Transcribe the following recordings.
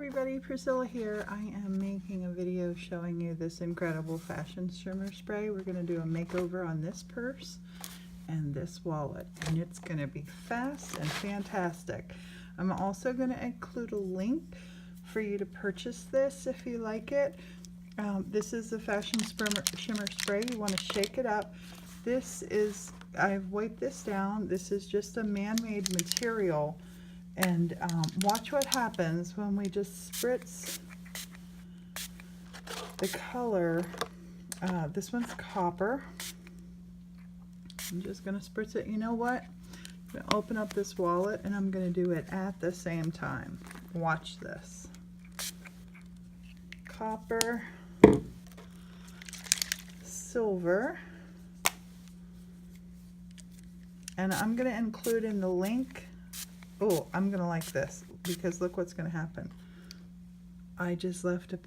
everybody, Priscilla here. I am making a video showing you this incredible fashion shimmer spray. We're going to do a makeover on this purse and this wallet, and it's going to be fast and fantastic. I'm also going to include a link for you to purchase this if you like it. This is the fashion shimmer spray. You want to shake it up. This is, I've wiped this down. This is just a man-made material. And watch what happens when we just spritz the color. This one's copper. I'm just going to spritz it. You know what? I'm going to open up this wallet and I'm going to do it at the same time. Watch this. Copper, silver, and I'm going to include in the link. Oh, I'm gonna like this because look what's gonna happen. I just left a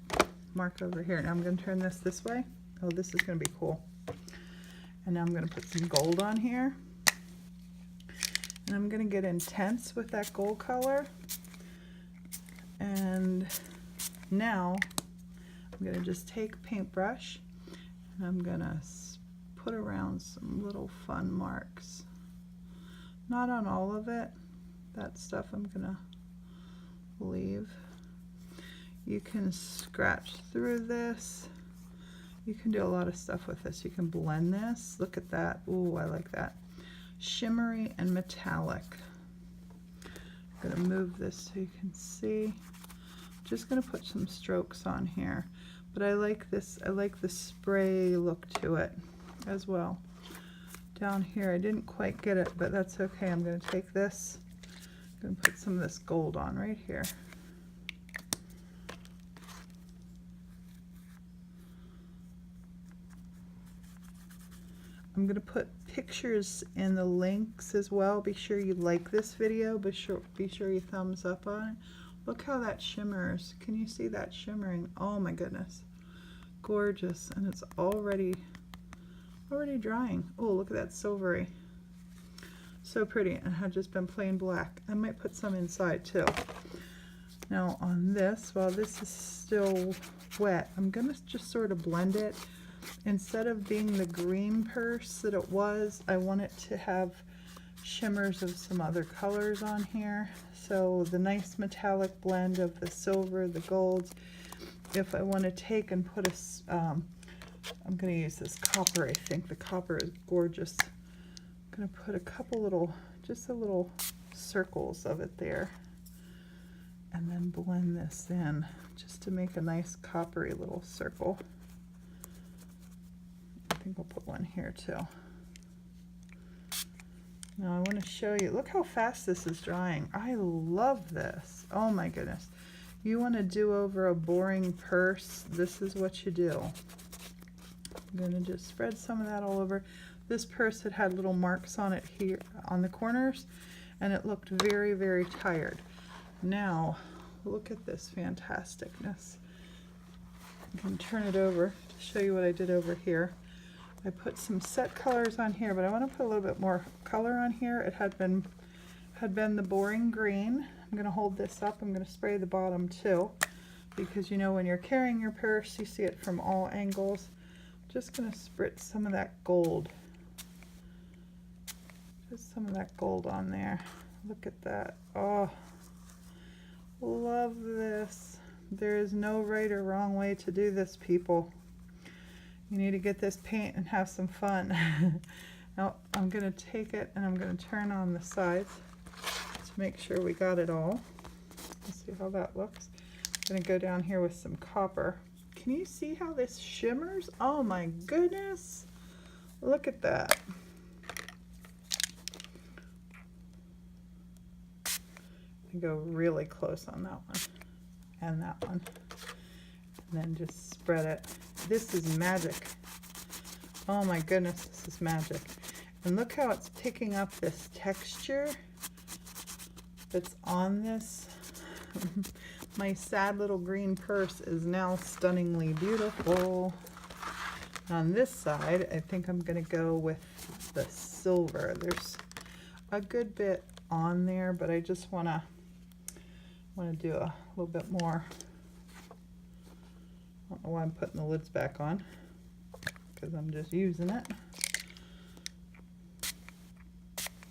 mark over here. Now I'm gonna turn this way. Oh, this is gonna be cool. And now I'm gonna put some gold on here. And I'm gonna get intense with that gold color. And now I'm gonna just take a paintbrush and I'm gonna put around some little fun marks. Not on all of it. That stuff I'm gonna leave. You can scratch through this. You can do a lot of stuff with this. You can blend this. Look at that. Ooh, I like that. Shimmery and metallic. I'm gonna move this so you can see. Just gonna put some strokes on here. But I like this. I like the spray look to it as well. Down here, I didn't quite get it, but that's okay. I'm gonna take this. I'm going to put some of this gold on right here. I'm going to put pictures in the links as well. Be sure you like this video. Be sure you thumbs up on it. Look how that shimmers. Can you see that shimmering? Oh my goodness. Gorgeous. And it's already drying. Oh, look at that silvery. So pretty, and had just been plain black. I might put some inside too. Now on this, while this is still wet, I'm gonna just sort of blend it. Instead of being the green purse that it was, I want it to have shimmers of some other colors on here. So the nice metallic blend of the silver, the gold. If I want to take and put a, I'm gonna use this copper. I think the copper is gorgeous. I'm going to put a couple little, just a little circles of it there, and then blend this in just to make a nice coppery little circle. I think I'll put one here too. Now I want to show you, look how fast this is drying. I love this. Oh my goodness. You want to do over a boring purse, this is what you do. I'm going to just spread some of that all over. This purse had little marks on it here on the corners, and it looked very, very tired. Now, look at this fantasticness. I can turn it over to show you what I did over here. I put some set colors on here, but I want to put a little bit more color on here. It had been the boring green. I'm going to hold this up. I'm going to spray the bottom too, because you know when you're carrying your purse, you see it from all angles. Just going to spritz some of that gold. Just some of that gold on there. Look at that. Oh, love this. There is no right or wrong way to do this, people. You need to get this paint and have some fun. Now I'm going to take it and I'm going to turn on the sides to make sure we got it all. Let's see how that looks. I'm going to go down here with some copper. Can you see how this shimmers? Oh my goodness. Look at that. Go really close on that one and that one, and then just spread it. This is magic. Oh my goodness, this is magic. And look how it's picking up this texture that's on this. My sad little green purse is now stunningly beautiful. On this side, I think I'm going to go with the silver. There's a good bit on there, but I just want to want to do a little bit more. I don't know why I'm putting the lids back on, because I'm just using it.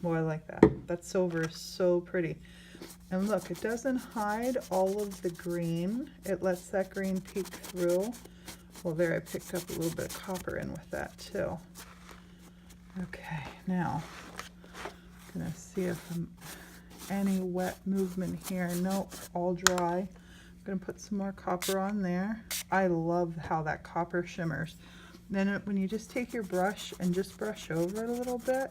Boy, I like that. That silver is so pretty. And look, it doesn't hide all of the green. It lets that green peek through. Well, there, I picked up a little bit of copper in with that too. Okay, now I'm gonna see if I'm any wet movement here. Nope, all dry. I'm gonna put some more copper on there. I love how that copper shimmers. Then when you just take your brush and just brush over it a little bit,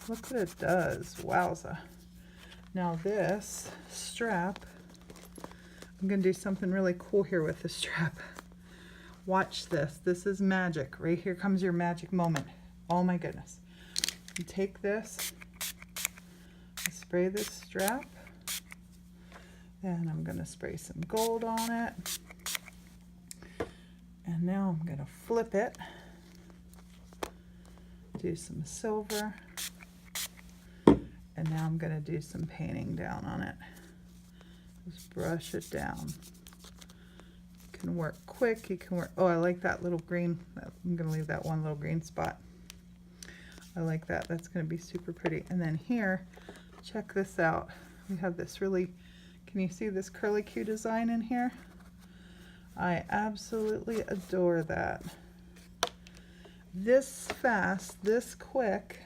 look what it does. Wowza. Now this strap, I'm gonna do something really cool here with the strap. Watch this. This is magic. Right here comes your magic moment. Oh my goodness. You take this, spray this strap, and I'm gonna spray some gold on it. And now I'm gonna flip it, do some silver, and now I'm gonna do some painting down on it. Just brush it down. You can work quick, you can work, oh, I like that little green. I'm gonna leave that one little green spot. I like that, that's gonna be super pretty. And then here, check this out. We have this really, can you see this curly Q design in here? I absolutely adore that. This fast, this quick,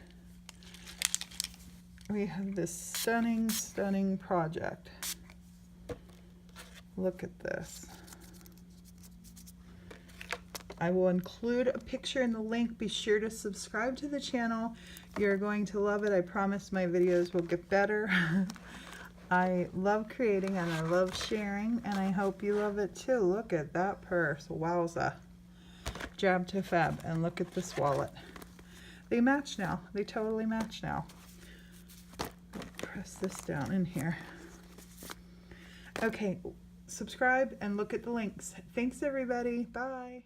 we have this stunning, stunning project. Look at this. I will include a picture in the link. Be sure to subscribe to the channel. You're going to love it. I promise my videos will get better. I love creating and I love sharing, and I hope you love it too. Look at that purse. Wowza. Jab to fab. And look at this wallet. They match now. They totally match now. Press this down in here. Okay, subscribe and look at the links. Thanks everybody. Bye.